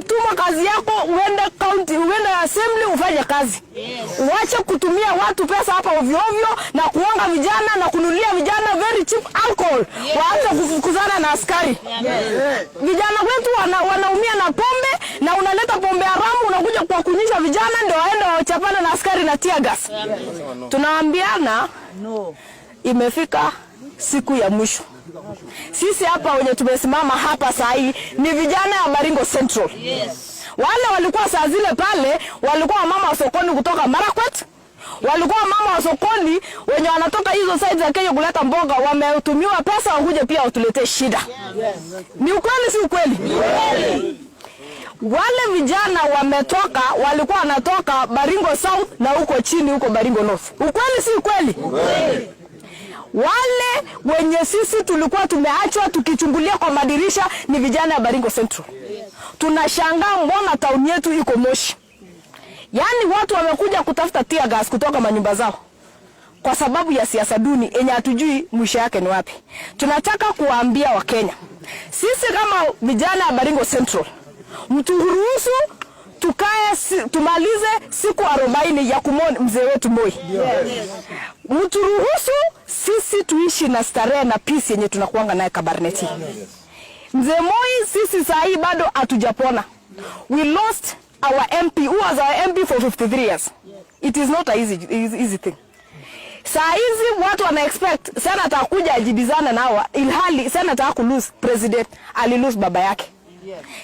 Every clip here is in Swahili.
Tuma kazi yako, uende county, uende assembly ufanye kazi. Uache kutumia watu pesa hapa ovyo ovyo na kuanga vijana na kununulia vijana very cheap alcohol. Waanze kufukuzana na askari. Vijana wetu wanaumia na pombe na unaleta pombe haramu unakuja kwa kunyisha vijana ndio waende wachapana na askari na tear gas. Tunaambiana imefika siku ya mwisho. Sisi hapa wenye tumesimama hapa saa hii ni vijana ya Baringo Central. Wale walikuwa saa zile pale walikuwa mama wa sokoni kutoka Marakwet. Walikuwa mama wa sokoni wenye wanatoka hizo sides za Kenya kuleta mboga, wametumiwa pesa wakuje pia watuletee shida. Ni ukweli si ukweli? Wale vijana wametoka, walikuwa wanatoka Baringo South na huko chini huko Baringo North. Ukweli si ukweli? Wale wenye sisi tulikuwa tumeachwa tukichungulia kwa madirisha ni vijana ya Baringo Central. Tunashangaa mbona town yetu iko moshi. Yaani watu wamekuja kutafuta tear gas kutoka manyumba zao kwa sababu ya siasa duni yenye hatujui mwisho yake ni wapi. Tunataka kuwaambia Wakenya, sisi kama vijana ya Baringo Central, mturuhusu tukae tumalize siku 40 ya kumwona mzee wetu Moi. Mturuhusu sisi tuishi na starehe na peace yenye tunakuanga naye Kabarnet. Mzee Moi sisi saa hii bado hatujapona. We lost our MP who was our MP for 53 years. It is not a easy thing. Saa hizi watu wana expect senator kuja ajibizana nao, ilhali senator hakulose president, alilose baba yake.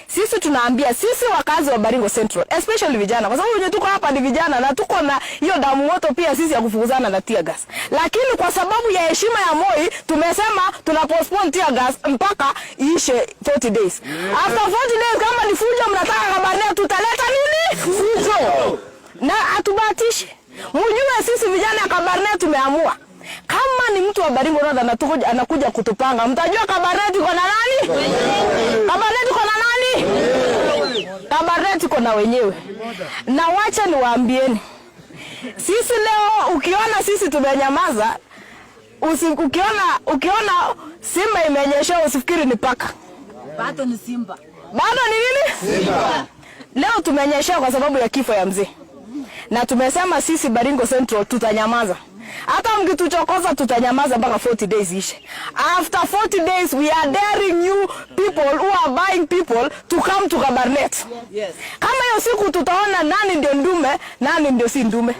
Sisi tunaambia sisi wakazi wa Baringo Central, especially vijana, kwa sababu wenye tuko hapa ni vijana na tuko na hiyo damu moto pia sisi ya kufukuzana na tear gas. Lakini kwa sababu ya heshima ya Moi tumesema tuna postpone tear gas mpaka iishe 40 days. After 40 days kama ni fujo mnataka Kabarnet, tutaleta nini? Fujo. Na atubatishi. Mjue sisi vijana ya Kabarnet tumeamua. Kama ni mtu wa Baringo North anakuja kutupanga, mtajua Kabarnet iko na nani? Kabarnet iko na nani? Kabarnet iko na wenyewe. Na wacha niwaambieni, sisi leo ukiona sisi tumenyamaza, ukiona simba imenyesha usifikiri ni paka. Bado ni simba. Bado ni nini? Simba. Leo tumenyesha kwa sababu ya kifo ya mzee. Na tumesema sisi Baringo Central tutanyamaza. Hata mkituchokoza tutanyamaza mpaka 40 days ishe. After 40 days we are daring you people who are buying people to come to Kabarnet. Kama hiyo siku tutaona nani ndio ndume, nani ndio si ndume.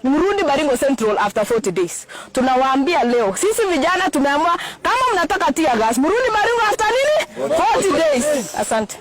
Mrudi Baringo Central after 40 days. Tunawaambia leo, sisi vijana tumeamua kama mnataka tear gas, mrudi Baringo after nini? 40 days. Asante.